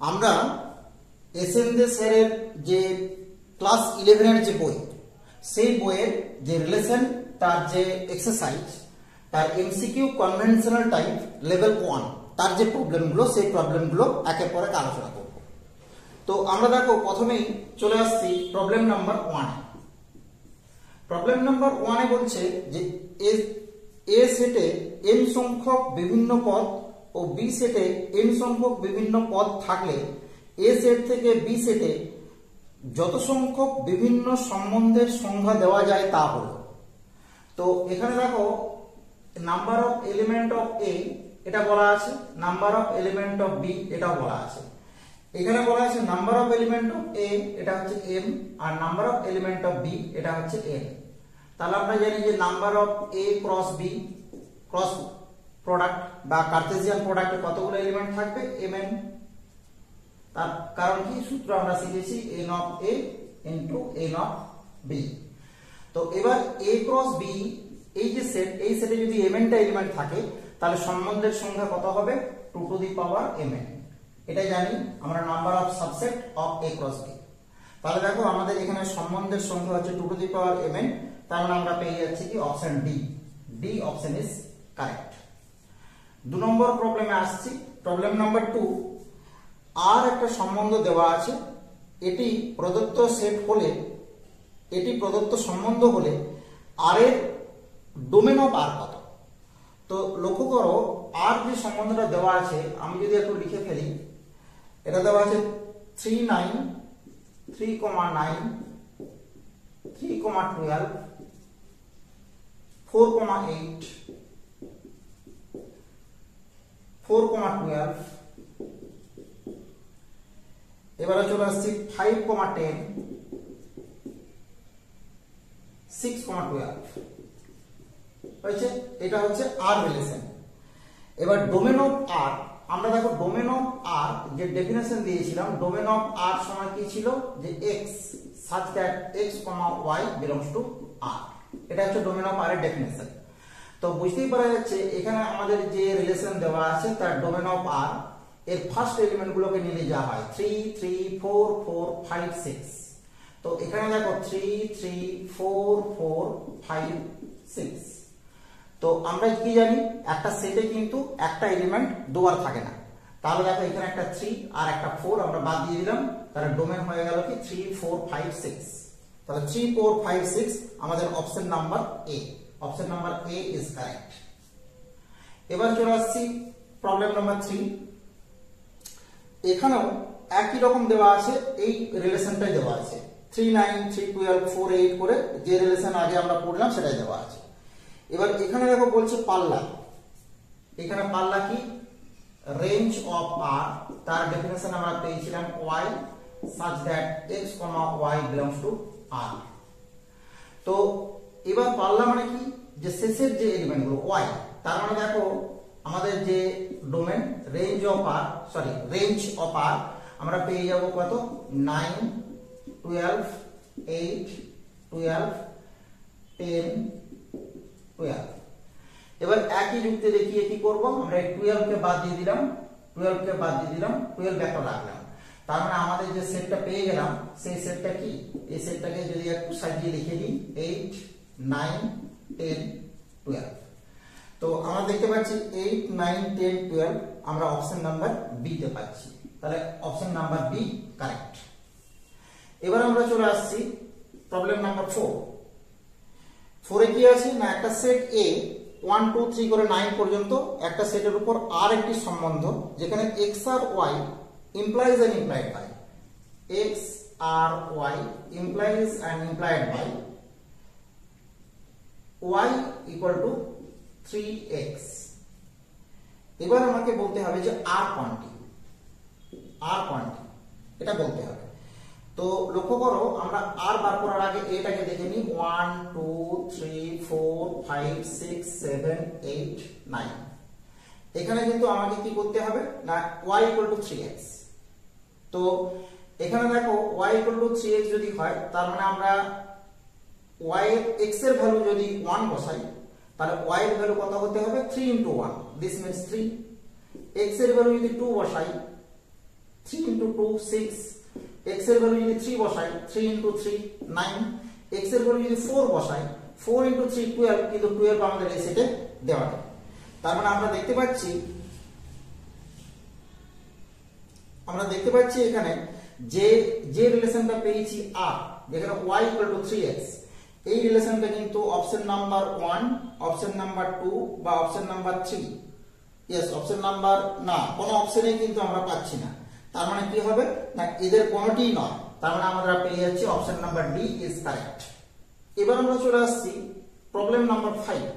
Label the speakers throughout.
Speaker 1: আমরা এসএন দে স্যারের যে ক্লাস 11 এর যে বই, সেই বইয়ের যে রিলেশন, তার যে এক্সারসাইজ, তার এমসিকিউ কনভেনশনাল টাইপ লেভেল 1, তার যে প্রবলেমগুলো, সেই প্রবলেমগুলো একের পর এক আলোচনা করব। তো আমরা দেখো প্রথমেই চলে আসছি প্রবলেম নাম্বার 1। প্রবলেম নাম্বার 1 এ বলছে যে এ সেটে n সংখ্যক বিভিন্ন পদ ও বি সেটে n সংখ্যক বিভিন্ন পদ থাকলে এ সেট থেকে বি সেটে যত সংখ্যক বিভিন্ন সম্বন্ধের সংখ্যা দেওয়া যায় তা হলো। তো এখানে দেখো number of element of A এটা বলা আছে, number of element of B এটাও বলা আছে। এখানে বলা আছে number of element of A এটা হচ্ছে m আর number of element of B এটা হচ্ছে n। তাহলে আমরা জানি যে number of A cross B cross product বা কার্টেসিয়ান প্রোডাক্টে কতগুলো এলিমেন্ট থাকবে, mn। তার কারণ কি, সূত্র আমরা শিখেছি n of a into n of b। তো এবার a ক্রস b এই যে সেট, এই সেটে যদি mn টা এলিমেন্ট থাকে তাহলে সম্বন্ধের সংখ্যা কত হবে, 2 টু দি পাওয়ার mn। এটাই জানি আমরা number of subset of a cross b। তাহলে দেখো আমাদের এখানে সম্বন্ধের সংখ্যা হচ্ছে 2 টু দি পাওয়ার mn। তার মানে আমরা পেয়ে যাচ্ছি কি option D option is correct. 2 নম্বর প্রবলেমে আসছি, প্রবলেম নাম্বার 2। আর একটা সম্বন্ধ দেওয়া আছে, এটি প্রদত্ত সেট হলে, এটি প্রদত্ত সম্বন্ধ হলে আর এর ডোমেন অফ আর কত। তো লক্ষ্য করো আর যে সম্বন্ধটা দেওয়া আছে, আমি যদি একটু লিখে ফেলি, এটা দেওয়া আছে 3, 9, 3,9, 3,12, 4,8, 4,12। এবারে চলে আসছি 5,10, 6,12 হয়েছে। এটা হচ্ছে আর রিলেশন। এবার ডোমেন অফ আর, আমরা দেখো ডোমেন অফ আর যে ডেফিনেশন দিয়েছিলাম, ডোমেন অফ আর সময় কি ছিল, যে x such that x, y belongs to r। এটা হচ্ছে ডোমেন অফ আর এর ডেফিনেশন। তো বুঝতেই পারা যাচ্ছে এখানে আমাদের যে রিলেশন দেওয়া আছে তার ডোমেন অফ আর এর ফার্স্ট এলিমেন্ট গুলোকে নিয়ে যা হয় 3, 3, 4, 4, 5, 6। তো এখানে দেখো 3, 3, 4, 4, 5, 6। তো আমরা কি জানি, একটা সেটে কিন্তু একটা এলিমেন্ট দুবার থাকে না। তাহলে দেখো এখানে একটা 3 আর একটা 4 আমরা বাদ দিয়ে দিলাম, তাহলে ডোমেন হয়ে গেল কি 3, 4, 5, 6। তাহলে 3, 4, 5, 6 আমাদের option number A, option number A is correct. এবার চলে আসছি প্রবলেম নাম্বার 3। এখানেও একই রকম দেওয়া আছে, এই রিলেশনটাই দেওয়া আছে, 3, 9, 3, 12, 4, 8 করে যে রিলেশন আগে আমরা পড়লাম সেটাই দেওয়া আছে। এবার এখানে দেখো বলছে পাল্লা, এখানে পাল্লা কি, রেঞ্জ অফ আর, তার ডেফিনেশন আমরা পেয়েছিলাম y such that x, y belongs to r। তো এবার পাল্লা মানে কি, যে শেষের যে এলিমেন্ট গুলো y, তার মানে দেখো আমাদের যে domain range of R, sorry range of R আমরা পেয়ে যাব কত, 9, 12, 8, 12, 10, 12। এবার একই যুক্তি দেখিয়ে কি করব, আমরা 12 কে বাদ দিয়ে দিলাম, 12 কে বাদ দিয়ে দিলাম, 12 একটা রাখলাম। তার মানে আমাদের যে সেটটা পেয়ে গেলাম সেই সেটটা কি, এই সেটটাকে যদি একটু সাজিয়ে লিখে দিই 8, 9, 10, 12। তো আমরা দেখতে পাচ্ছি 8, 9, 10, 12 আমরা অপশন নাম্বার বি তে পাচ্ছি। তাহলে অপশন নাম্বার বি কারেক্ট। এবার আমরা চলে আসছি প্রবলেম নাম্বার 4। 4 এ কি আছে না, একটা সেট এ 1, 2, 3 করে 9 পর্যন্ত একটা সেটের উপর আর একটি সম্বন্ধ, যেখানে x R y implies and implied by, x R y implies and implied by y equal to 3x। এবার আমাকে বলতে হবে যে আর কোয়ান্টি, আর কোয়ান্টি এটা বলতে হবে। তো লক্ষ্য করো আমরা আর বার করার আগে এটাকে দেখে নিই, 1, 2, 3, 4, 5, 6, 7, 8, 9। এখানে কিন্তু আমাকে কি করতে হবে না, y equal to 3x। তো এখানে দেখো y equal to 3x যদি হয়, তার মানে আমরা y এর x এর ভ্যালু যদি 1 বসাই, তাহলে y এর ভ্যালু কত হতে হবে, 3 into 1, দিস মিন্স 3। x এর ভ্যালু যদি 2 বসাই, 3 ইন্টু টু 6, x এর ভ্যালু যদি 3 বসাই 3 ইন্টু 3 9, x এর ভ্যালু যদি 4 বসাই 4 ইন্টু 3 12, কিন্তু 12 আমাদের এই সেটে দেওয়া নেই। তার মানে আমরা দেখতে পাচ্ছি এখানে যে রিলেশনটা পেয়েছি r, যেখানে y ইকুয়াল টু 3x, এই রিলেশনটা কিন্তু অপশন নাম্বার 1, অপশন নাম্বার 2 বা option number 3, yes option number না, কোনো অপশনে কিন্তু আমরা পাচ্ছি না। তার মানে কি হবে না, এদের কোনোটিই নয়। তার মানে আমরা পেয়ে যাচ্ছি option number D is correct. এবার আমরা চলে আসছি প্রবলেম নাম্বার 5।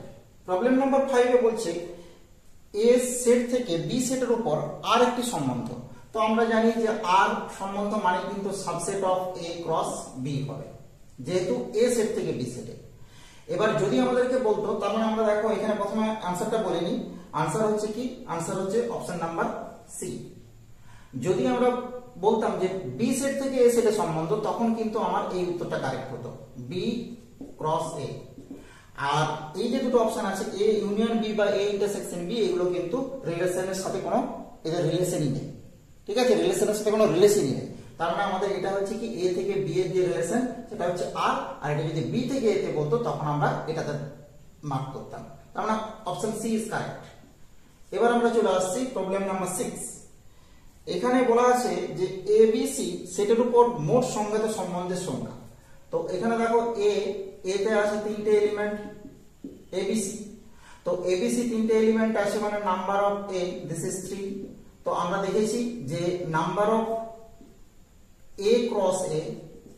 Speaker 1: প্রবলেম নাম্বার 5 এ বলছে এ সেট থেকে বি সেটের উপর আর একটি সম্বন্ধ। তো আমরা জানি যে আর সম্বন্ধ মানে কিন্তু subset of A cross B হবে, যেহেতু এ সেট থেকে বি সেটে। এবার যদি আমাদেরকে বলতো, তার মানে আমরা দেখো এখানে প্রথমে আনসারটা বলে নিই। আনসার হচ্ছে কি, আনসার হচ্ছে অপশন নাম্বার সি। যদি আমরা বলতাম যে বি সেট থেকে এ সেটের সম্বন্ধ, তখন কিন্তু আমার এই উত্তরটা কারেক্ট হতো, বি ক্রস এ। আর এই যে দুটো অপশন আছে এ ইউনিয়ন বি বা এ ইন্টারসেকশন বি, এগুলো কিন্তু রিলেশনের সাথে কোনো এদের রিলেশনই নেই। ঠিক আছে, রিলেশনের সাথে কোনো রিলেশনই নেই। তার মানে আমাদের এটা হচ্ছে কি এ থেকে বি এর যে রিলেশন সেটা হচ্ছে আর, আর এটা যদি বি থেকে এ তে বলতো তখন আমরা এটাতে মার্ক করতাম। তার মানে অপশন সি ইজ কারেক্ট। এবার আমরা চলে আসছি প্রবলেম নাম্বার 6। এখানে বলা আছে যে এবিসি সেটের উপর মোট সংজ্ঞাত সম্বন্ধের সংখ্যা। তো এখানে দেখো এ তে আছে 3টে এলিমেন্ট এবিসি। তো এবিসি 3টে এলিমেন্ট আছে, মানে number of A this is 3। তো আমরা দেখেছি যে number of A cross A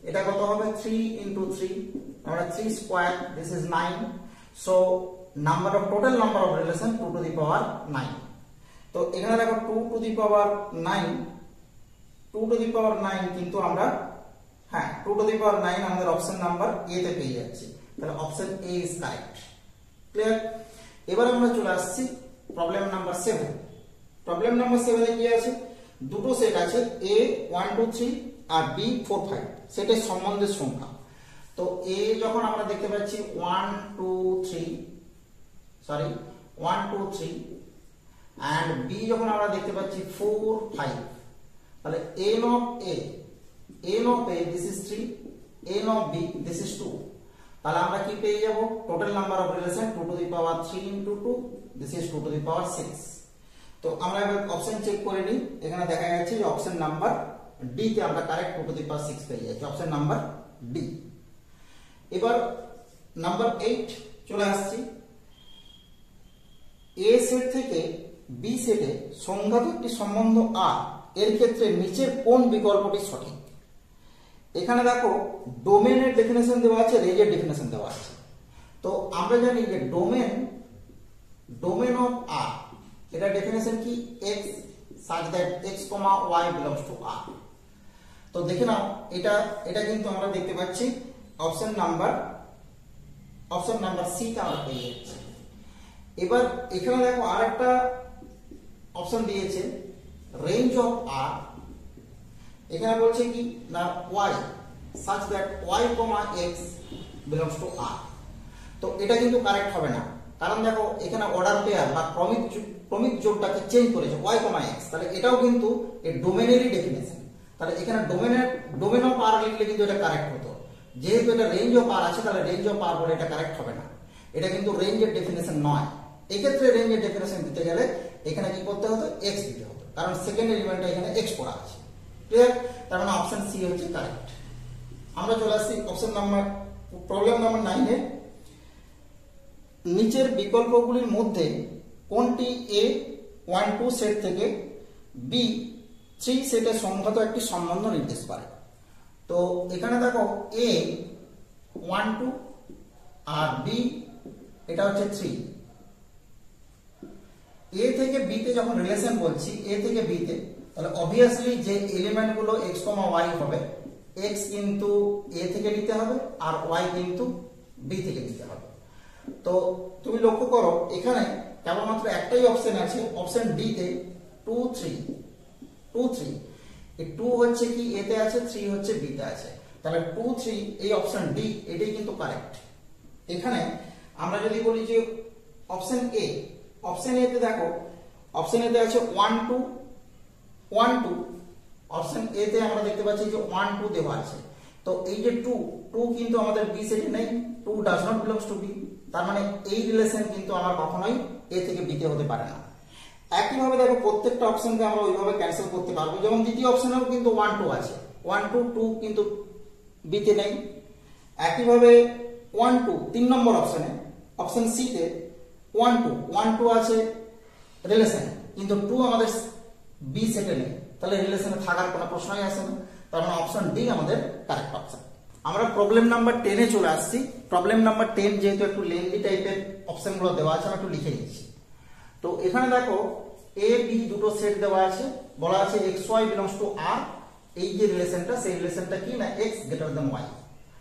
Speaker 1: এটা কত হবে, 3 ইন্টু 3, আমরা 3 square, this is 9। So number of total number of relation 2 to the power 9। তো এখানে দেখো 2 to the power 9, 2 to the power 9 কিন্তু আমরা 2 টু দি পাওয়ার 9 আমাদের অপশন নাম্বার এ তে পেয়ে যাচ্ছি। তাহলে option A is correct. Clear? এবার আমরা চলে আসছি প্রবলেম নাম্বার 7। প্রবলেম নাম্বার 7 এ কি আছে, দুটো সেট আছে এ 1 2 3 আর বি 4 5, সেটের সম্বন্ধের সংখ্যা। তো এ যখন আমরা দেখতে পাচ্ছি 1 2 3 and বি যখন আমরা দেখতে পাচ্ছি 4 5, তাহলে n of a this is 3, n of b this is 2। তাহলে আমরা কি পেয়ে যাব, total number of relation 2 to the power 3 into 2, this is 2 to the power 6। তো আমরা এবার অপশন চেক করে নিই। এখানে দেখা যাচ্ছে যে অপশন নাম্বার ডি তে আমরা কারেক্ট 2 to the power 6 পেয়ে যাচ্ছি, অপশন নাম্বার ডি। এবার নাম্বার 8 চলে আসছি। এ সেট থেকে বি সেটে সংজ্ঞাত একটি সম্বন্ধ আর, এর ক্ষেত্রে নিচের কোন বিকল্পটি সঠিক। এখানে দেখো ডোমেনের ডেফিনেশন দেওয়া আছে, রেঞ্জের ডেফিনেশন দেওয়া আছে। তো আমরা জানি যে ডোমেন অফ আর, এটা ডেফিনেশন কি, x such that x, y belongs to r। তো দেখে নাও এটা কিন্তু আমরা দেখতে পাচ্ছি অপশন নাম্বার সি তে আমরা পেয়ে যাচ্ছি। এবার এখানে দেখো আরেকটা অপশন দিয়েছে রেঞ্জ অফ আর, এখানে বলছে কি না y such that y, x belongs to r। তো এটা কিন্তু কারেক্ট হবে না, কারণ দেখো এখানে অর্ডার পেয়ার বা ক্রমিক জোড়টাকে চেঞ্জ করেছে y, x। তাহলে এটাও কিন্তু এই ডোমেনেরই ডেফিনেশন। তাহলে এখানে ডোমেন অফ আর লিখলে কিন্তু এটা কারেক্ট হতো। যেহেতু এটা রেঞ্জ অফ আর আছে, তাহলে রেঞ্জ অফ আর বলে এটা কারেক্ট হবে না, এটা কিন্তু রেঞ্জের ডেফিনেশন নয়। এক্ষেত্রে রেঞ্জের ডেফিনেশন দিতে গেলে এখানে কি করতে হতো, x দিতে হতো, কারণ সেকেন্ড এলিমেন্টটা এখানে x পড়া আছে। ক্লিয়ার? তার মানে অপশন সি হচ্ছে কারেক্ট। আমরা চলে আসছি প্রবলেম নাম্বার 9 এ। নিচের বিকল্পগুলির মধ্যে কোনটি এ 1 2 সেট থেকে বি 3 সেটের সংগত একটি সম্বন্ধ নির্দেশ করে। তো এখানে দেখো এ 1 2 আর বি এটা হচ্ছে 3। এ থেকে বি তে যখন রিলেশন বলছি এ থেকে বি তে, তাহলে অবভিয়াসলি যে এলিমেন্ট গুলো x, y হবে, x কিন্তু এ থেকে নিতে হবে আর y কিন্তু বি থেকে নিতে হবে। তো তুমি লক্ষ্য করো এখানে কেবলমাত্র একটাই অপশন আছে, অপশন ডি তে 2 3। এই 2 হচ্ছে কি এ তে আছে, 3 হচ্ছে বি তে আছে। তাহলে 2 3 এই অপশন ডি এটাই কিন্তু কারেক্ট। এখানে আমরা যদি বলি যে অপশন এ তে দেখো অপশন এ তে আছে 1 2 1 2, অপশন এ তে আমরা দেখতে পাচ্ছি যে 1 2 দেওয়া আছে, তো এই যে 2 2 কিন্তু আমাদের বি সেটে নেই, 2 does not belongs to B, তার মানে এই রিলেশন কিন্তু আমার কখনোই এ থেকে বি তে হতে পারে না। একইভাবে দেখো প্রত্যেকটা অপশনকে আমরা ওইভাবে ক্যান্সেল করতে পারবো, যেমন দ্বিতীয় অপশনেও কিন্তু 1 2 আছে, 1 2 2 কিন্তু বি তে নেই। একইভাবে 1 2 3 নম্বর অপশনে, অপশন সি তে 1 2 1 2 আছে রিলেশন, কিন্তু 2 আমাদের বি সেটে নেই, তাহলে রিলেশনে থাকার কোনো প্রশ্নই আসে না, তার মানে অপশন ডি আমাদের কারেক্ট অপশন। আমরা প্রবলেম নাম্বার 10 এ চলে আসছি। প্রবলেম নাম্বার 10 যেহেতু একটু লেন্থি টাইপের অপশনগুলো দেওয়া আছে, আমি একটু লিখে নিচ্ছি। তো এখানে দেখো এ বি দুটো সেট দেওয়া আছে, বলা আছে এক্স ওয়াই বিলংস টু আর, এই যে রিলেশনটা সেই রিলেশনটা কি না এক্স গ্রেটার দ্যান ওয়াই,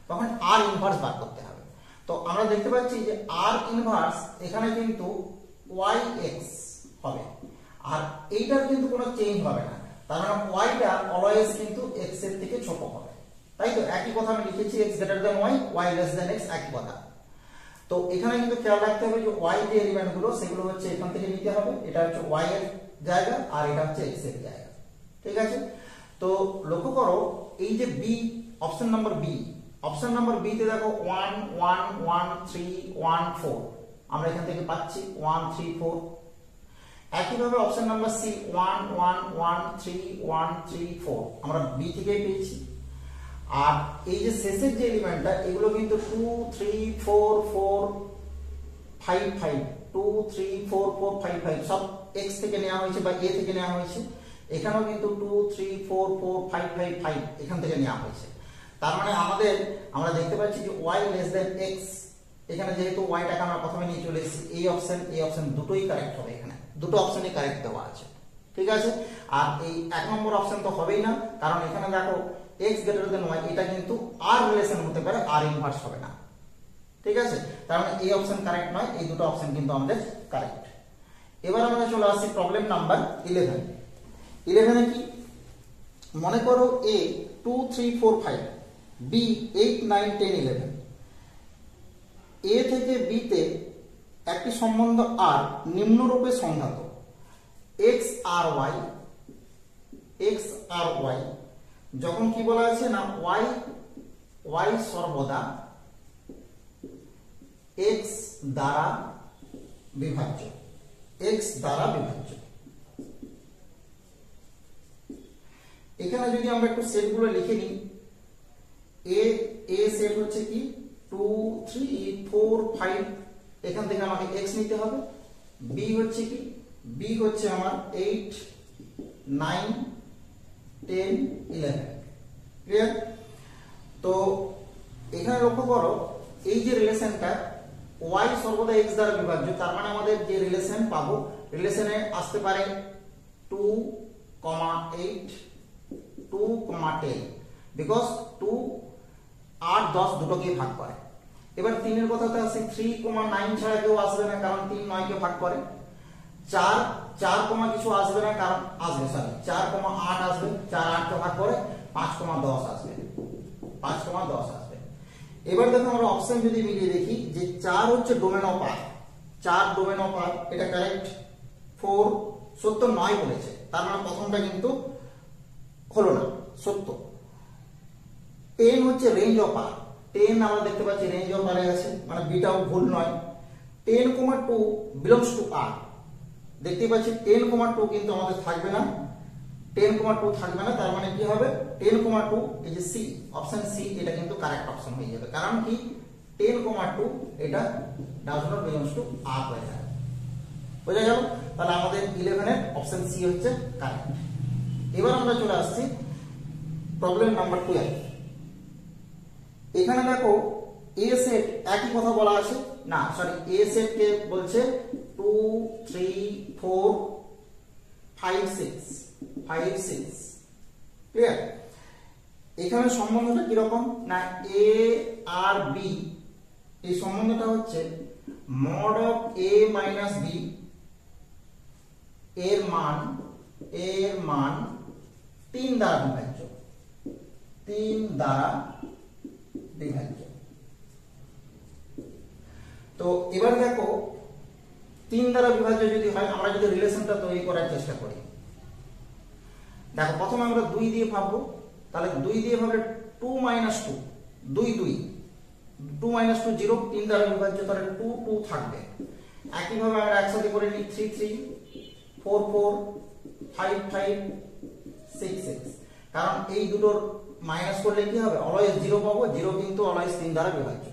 Speaker 1: তখন আর ইনভার্স বার করতে হবে। তো আমরা দেখতে পাচ্ছি যে আর ইনভার্স এখানে কিন্তু ওয়াই এক্স হবে, আর এইটার কিন্তু কোনো চেঞ্জ হবে না, তার মানে ওয়াইটা অলওয়েজ কিন্তু এক্স এর থেকে ছোট হবে, তাই তো একই কথা আমি লিখেছি x greater than y, y less than x, একই কথা। তো এখানে কিন্তু খেয়াল রাখতে হবে যে ওয়াই যে এলিমেন্ট গুলো সেগুলো হচ্ছে এখান থেকে নিতে হবে, এটা হচ্ছে ওয়াই এর জায়গা আর এটা হচ্ছে এক্স এর জায়গা, ঠিক আছে। তো লক্ষ্য করো এই যে B option number B, option number B তে দেখো 1 1 1 3 1 4 আমরা এখান থেকে পাচ্ছি 1 3 4। একইভাবে অপশন নাম্বার সি 1 1 1 3 1 3 4 আমরা বি থেকে পেয়েছি। আর এই যে শেষের যে এলিমেন্টটা এগুলো কিন্তু 2 3 4 4 5 5 2 3 4 4 5 5 সব এক্স থেকে নেওয়া হয়েছে বা এ থেকে নেওয়া হয়েছে, এখানেও কিন্তু 2 3 4 4 5 5 5 এখান থেকে নেওয়া হয়েছে। তার মানে আমরা দেখতে পাচ্ছি যে y লেস দ্যান x, এখানে যেহেতু yটাকে আমরা প্রথমে নিয়ে চলে এসেছি, এই অপশন দুটোই কারেক্ট হবে, এখানে দুটো অপশনই কারেক্ট দেওয়া আছে, ঠিক আছে। আর এই এক নম্বর অপশন তো হবেই না, কারণ এখানে দেখো x গ্রেটার দ্যান y, এটা কিন্তু আর রিলেশন হতে পারে, আর ইনভার্স হবে না, ঠিক আছে। তার মানে এই অপশন কারেক্ট নয়, এই দুটো অপশন কিন্তু আমাদের কারেক্ট। এবার আমরা চলে আসছি প্রবলেম নাম্বার 11। 11 এ কি মনে করো a 2 3 4 5, b 8 9 10 11, a থেকে b তে একটি সম্বন্ধ r নিম্নরূপে সংজ্ঞাত, x আর y যখন কি বলা আছে না y সর্বদা x দ্বারা বিভাজ্য, এখানে যদি আমরা একটু সেটগুলো লিখে নিই, এ সেট হচ্ছে কি 2 3 4 5, এখান থেকে আমাকে x নিতে হবে। বি হচ্ছে কি, বি হচ্ছে আমার 8 9 10 11, ক্লিয়ার। তো এখানে লক্ষ্য করো এই যে রিলেশনটা y সর্বদা x দ্বারা বিভাজ্য, তার মানে আমাদের যে রিলেশন পাবো, রিলেশনে আসতে পারে 2, 8, 2, 10, বিকজ 2 8 10 দুটোকেই ভাগ করে। এবার 3 এর কথাতে আসি, 3, 9 ছাড়া কেউ আসবে না, কারণ 3 9 কে ভাগ করে। 4 কিছু আসবে না, কারণ আসবে 4, 8 আসবে, 4 8 কে ভাগ করে 5, 10 আসবে, 5, 10 আসবে। এবার দেখো আমরা অপশন যদি মিলিয়ে দেখি যে 4 হচ্ছে domain of R, 4 domain of R, এটা কারেক্ট। 4 সত্য 9 বলেছে, তার মানে প্রথমটা কিন্তু হলো না, সত্য। 10 হচ্ছে রেঞ্জ অফ আর, 10 আমরা দেখতে পাচ্ছি রেঞ্জ অফ আর আছে, মানে বিটাও ভুল নয়। 10, 2 বিলংস টু আর, দেখতে পাচ্ছি 10, 2 কিন্তু আমাদের থাকবে না, 10, 2 থাকবে না, তার মানে কি হবে 10, 2 এই যে সি, অপশন সি, এটা কিন্তু কারেক্ট অপশন হয়ে যাবে, কারণ কি 10, 2 এটা ডাজ নট বিলংস টু আর হয়ে যাবে, বোঝা গেল। তাহলে আমাদের 11 এর অপশন সি হচ্ছে কারেক্ট। এবার আমরা চলে আসছি প্রবলেম নাম্বার 12। এখানে দেখো এ সেট একই কথা বলা আছে, না সরি, এ সেট কে বলছে 2 3 4 5 6, ক্লিয়ার। এখানে সম্বন্ধটা কি রকম না, এ আর বি, এই সম্বন্ধটা হচ্ছে mod of a minus b এর মান 3 দ্বারা বিভাজ্য। তো এবার দেখো 3 দ্বারা বিভাজ্য যদি হয়, আমরা যদি রিলেশনটা তৈরি করার চেষ্টা করি, দেখো প্রথমে আমরা 2 দিয়ে ভাববো, তাহলে 2 দিয়ে ভাবলে 2 মাইনাস 2, 2 2, 2 মাইনাস 2 0, 3 দ্বারা বিভাজ্য, তাহলে 2 2 থাকবে। একইভাবে আমরা একসাথে করে নিই 3 3, 4 4, 5 5, 6 6, কারণ এই দুটোর মাইনাস করলে কি হবে, অলওয়েজ 0 পাবো, 0 কিন্তু অলওয়েজ 3 দ্বারা বিভাজ্য।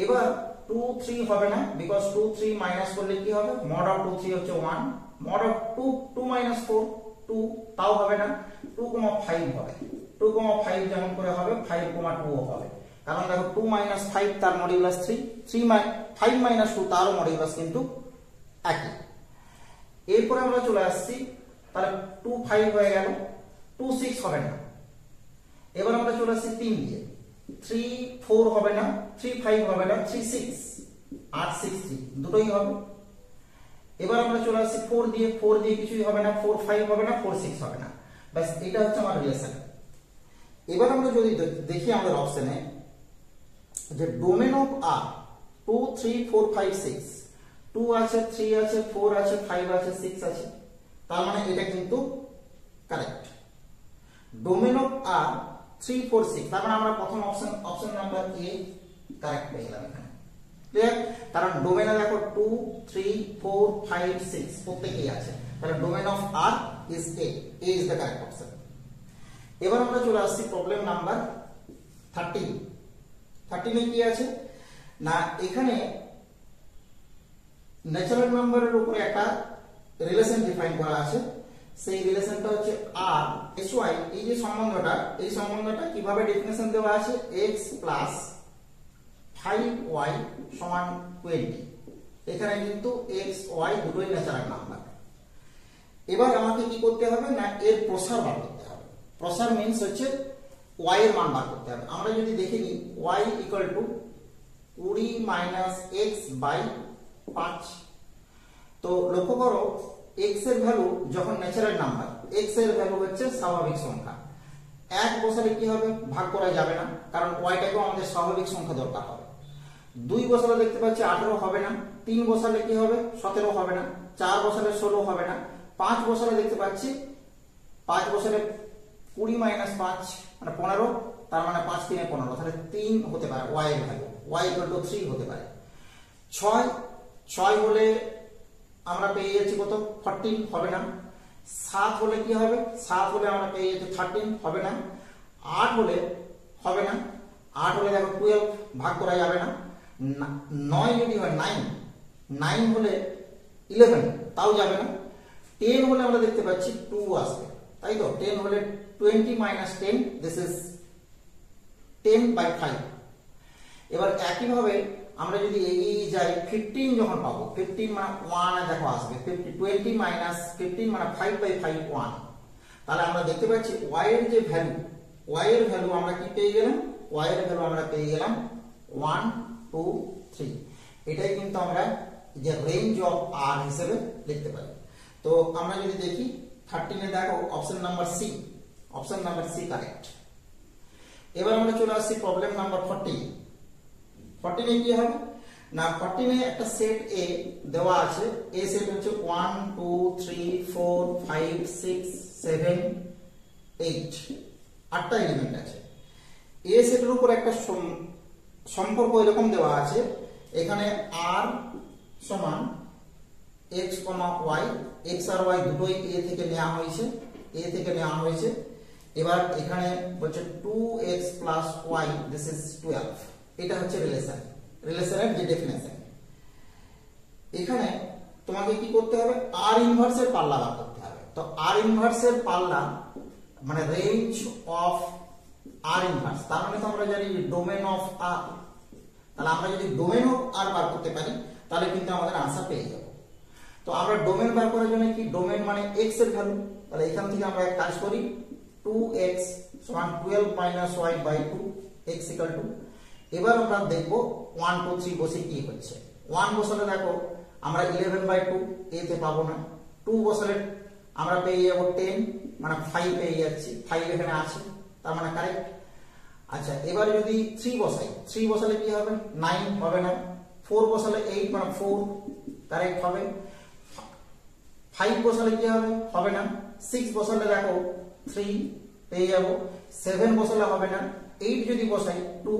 Speaker 1: এবার 2 3 হবে না, বিকজ 2 3 মাইনাস করলে কি হবে, মড অফ 2 3 হচ্ছে 1, মড অফ 2 2 মাইনাস 4 2, তাও হবে না, 2 5 হবে, 2 5 যেমন করে হবে 5 2 ও হবে, কারণ দেখো 2 মাইনাস 5 তার মডিউলাস 3, 5 মাইনাস 2 তারও মডিউলাস কিন্তু একই। এরপরে আমরা চলে আসছি, তাহলে 2 5 হয়ে গেল, 2 6 হবে না। এবার আমরা চলে আসছি 3 দিয়ে, 3 4 হবে না, 3 5 হবে না, 3 6, 8 6 3 দুটোই হবে। এবার আমরা চলে আসছি 4 দিয়ে, 4 দিয়ে কিছুই হবে না, 4 5 হবে না, 4 6 হবে না, বাস এটা হচ্ছে আমার রিলেশন। এবার আমরা যদি দেখি আমাদের অপশনে যে ডোমেন অফ আর 2 3 4 5 6, 2 আছে, 3 আছে, 4 আছে, 5 আছে, 6 আছে, তার মানে এটা কিন্তু কারেক্ট। ডোমেন অফ আর 3 4 6, তার মানে আমরা প্রথম অপশন নাম্বার এ কারেক্ট পেয়ে গেলাম এখানে, ক্লিয়ার? কারণ ডোমেনে দেখো 2 3 4 5 6 প্রত্যেকই আছে, তাহলে domain of R is A is the correct option. এবার আমরা চলে আসছি প্রবলেম নাম্বার 13। 13 এ কি আছে না, এখানে ন্যাচারাল নাম্বারের উপরে একটা রিলেশন ডিফাইন করা আছে, সেই রিলেশনটা হচ্ছে আর এস ওয়াই, এই যে সম্বন্ধটা, এই সম্বন্ধটা কিভাবে ডেফিনেশন দেওয়া আছে, x প্লাস 5y সমান 20, এখানে কিন্তু x y দুটোই ন্যাচারাল নাম্বার। এবার আমাকে কি করতে হবে না, এর প্রসার বার করতে হবে। প্রসার মিন্স হচ্ছে y এর মান বার করতে হবে। আমরা যদি দেখে নিই y equal to 20 minus x by 5, তো লক্ষ্য করো x এর ভ্যালু যখন ন্যাচারাল নাম্বার, x এর ভ্যালু হচ্ছে স্বাভাবিক সংখ্যা, 1 বসালে কি হবে, ভাগ করা যাবে না, কারণ y-টাকেও আমাদের স্বাভাবিক সংখ্যা দরকার হবে। 2 বসালে দেখতে পাচ্ছি 18 হবে না, 3 বসালে কি হবে 17 হবে না, 4 বসালে 16 হবে না, 5 বসালে দেখতে পাচ্ছি 5 বসালে 20 মাইনাস 5 মানে 15, তার মানে 5 3 15, তাহলে 3 হতে পারে y এর ভ্যালু, y ইকুয়াল টু 3 হতে পারে। 6 হলে আমরা পেয়ে যাচ্ছি কত, 14 হবে না। 7 হলে কি হবে, 7 হলে আমরা পেয়ে যাচ্ছি 13 হবে না। 8 হলে হবে না, 8 হলে দেখো 12 ভাগ করা যাবে না। 9 যদি হয় 9 হলে 11 তাও যাবে না। 10 হলে আমরা দেখতে পাচ্ছি 2 আসবে, তাই তো, 10 হলে 20 মাইনাস 10, দিস ইজ 10/5। এবার একইভাবে আমরা যদি এগিয়ে যাই 15 যখন পাবো, 15 মানে 1 দেখো আসবে, 20 মাইনাস 15 মানে 5/5 1, তাহলে আমরা দেখতে পাচ্ছি y এর যে ভ্যালু, y এর ভ্যালু আমরা কি পেয়ে গেলাম, y এর ভ্যালু আমরা পেয়ে গেলাম 1 2 3, এটাই কিন্তু আমরা যে রেঞ্জ অফ r হিসেবে লিখতে পারি। তো আমরা যদি দেখি 13 এ দেখো option number C, option number C correct. এবার আমরা চলে আসছি প্রবলেম নাম্বার 14। 14 এ কি হবে না, 14 এ একটা সেট এ দেওয়া আছে, এ সেট হচ্ছে 1 2 3 4 5 6 7 8, 8টা এলিমেন্ট আছে। এ সেটের উপর একটা সম্পর্ক এরকম দেওয়া আছে, এখানে r সমান x, y, x আর y দুটোই a থেকে নেওয়া হয়েছে, এবার এখানে বলছে 2x plus y, this is 12, এটা হচ্ছে রিলেশনের যে ডেফিনেশন। এখানে তোমাকে কি করতে হবে, r ইনভার্সের পাল্লা বার করতে হবে। তো r ইনভার্সের পাল্লা মানে রেঞ্জ অফ r ইনভার্স, তার মানে তো আমরা জানি ডোমেন অফ r, তাহলে আমরা যদি ডোমেন অফ r বার করতে পারি তাহলে কিন্তু আমাদের আনসার পেয়ে যাব। তো আমরা ডোমেন বার করার জন্য কি, ডোমেন মানে x এর ভ্যালু, তাহলে এখান থেকে আমরা এক কাজ করি, 2x সমান 12 minus y by 2, x equal to, এবার আমরা দেখব 1 2 3 বসে কি হচ্ছে। 1 বসালে দেখো আমরা 11/2 a তে পাবো না, 2 বসালে আমরা পেয়ে যাব 10 মানে 5 পেয়ে যাচ্ছি, 5 এখানে আছে, তার মানে কারেক্ট। আচ্ছা এবার যদি 3 বসাই, 3 বসালে কি হবে, 9 হবে না। 4 বসালে 8 মানে 4 কারেক্ট হবে। 5 বসালে কি হবে, হবে না। 6 বসালে দেখো 3 পেয়ে যাব, 7 বসালে হবে না, 8 যদি বসাই 2,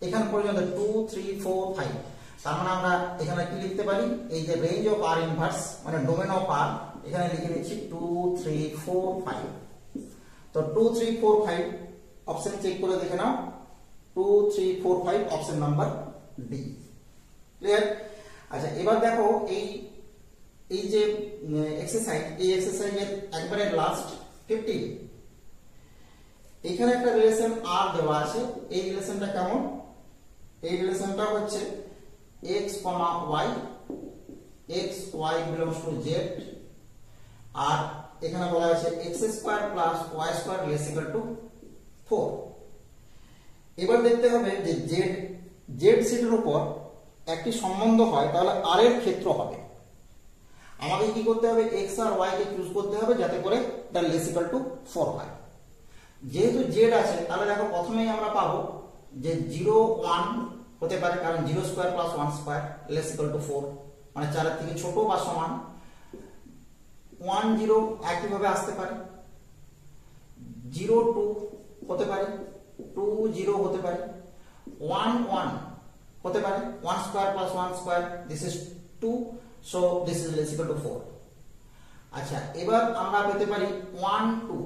Speaker 1: এখান পর্যন্ত 2 3 4 5। তার মানে আমরা এখানে কি লিখতে পারি, এই যে রেঞ্জ অফ আর ইনভার্স মানে ডোমেন অফ আর, এখানে লিখে নিচ্ছি 2 3 4 5। তো 2 3 4 5 অপশন চেক করে দেখে নাও, 2 3 4 5 অপশন নাম্বার ডি। ক্লিয়ার? আচ্ছা এবার দেখো এই যে এক্সারসাইজ, এই এক্সারসাইজের একবারে লাস্ট 15, এখানে একটা রিলেশন আর দেওয়া আছে। এই রিলেশনটা কেমন? এই রিলেশনটা হচ্ছে x, y, x y belongs to z, আর এখানে বলা আছে x² + y² less equal to 4। এবার দেখতে হবে যে z সেটের উপর একটি সম্বন্ধ হয় তাহলে r এর ক্ষেত্র হবে। আমাকে কি করতে হবে, x আর y কে চুজ করতে হবে যাতে করে এটা less equal to 4 হয়। যেহেতু z আছে তাহলে দেখো প্রথমেই আমরা পাবো যে 0 1 হতে পারে, কারণ 0² + 1² less equal to 4 মানে 4 এর থেকে ছোট বা সমান। 1 0 একইভাবে আসতে পারে, 0 2 হতে পারে, 2 0 হতে পারে, 1 1 হতে পারে, 1² + 1², this is 2, so this is less equal to 4। আচ্ছা এবার আমরা পেতে পারি 1 2,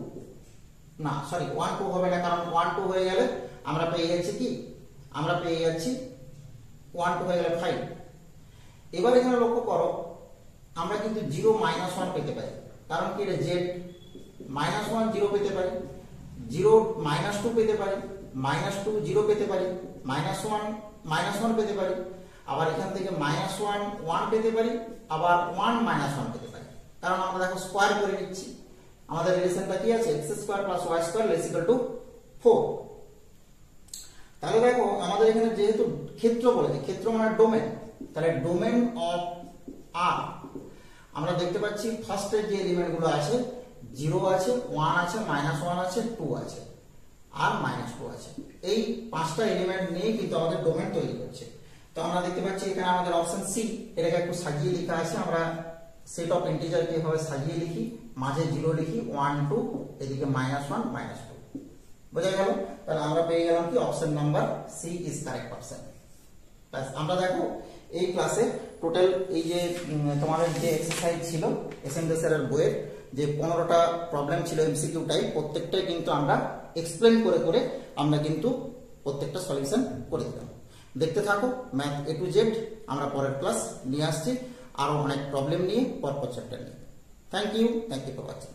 Speaker 1: না সরি 1 2 হবে না, কারণ 1 2 হয়ে গেলে আমরা পেয়ে যাচ্ছি কি, আমরা পেয়ে যাচ্ছি 1 2 হয়ে গেলে 5। এবার এখানে লক্ষ্য করো আমরা কিন্তু 0 -1 পেতে পারি, কারণ কি এটা z, -1 0 পেতে পারি, 0 -2 পেতে পারি, -2 0 পেতে পারি, -1 পেতে পারি, আবার এখান থেকে -1 1 পেতে পারি, আবার 1 -1 পেতে পারি। কারণ আমরা দেখো স্কয়ার করে নিচ্ছি, আমাদের রিলেশনটা কি আছে, x² + y² less equal to 4। তাহলে দেখো আমাদের এখানে যেহেতু ক্ষেত্র বলেছে, ক্ষেত্র মানে ডোমেন, তাহলে ডোমেন অফ আর আমরা দেখতে পাচ্ছি ফার্স্টের যে এলিমেন্ট গুলো আছে 0 আছে, 1 আছে, -1 আছে, 2 আছে আর -2 আছে। এই 5টা এলিমেন্ট নিয়ে কিন্তু আমাদের ডোমেন তৈরি করছে। তো আমরা দেখতে পাচ্ছি এখানে আমাদের অপশন সি, এটাকে একটু সাজিয়ে লেখা আছে, আমরা সেট অফ ইন্টিজার কে এভাবে সাজিয়ে লিখি, মাঝে 0 লিখি, 1 2, এদিকে -1 -2, বোঝা গেল? তাহলে আমরা পেয়ে গেলাম কি option number C is correct option. আমরা দেখো এই ক্লাসে টোটাল এই যে তোমাদের যে এক্সারসাইজ ছিল এসএনডি স্যারের বইয়ের যে 15টা প্রবলেম ছিল এমসিকিউ টাইপ, প্রত্যেকটাই কিন্তু আমরা এক্সপ্লেন করে করে আমরা কিন্তু প্রত্যেকটা সলিউশন করে দিলাম। দেখতে থাকো ম্যাথ A to Z, আমরা পরের ক্লাস নিয়ে আসছি আরো অনেক প্রবলেম নিয়ে, পরপর চ্যাপ্টার নিয়ে। Thank you for watching.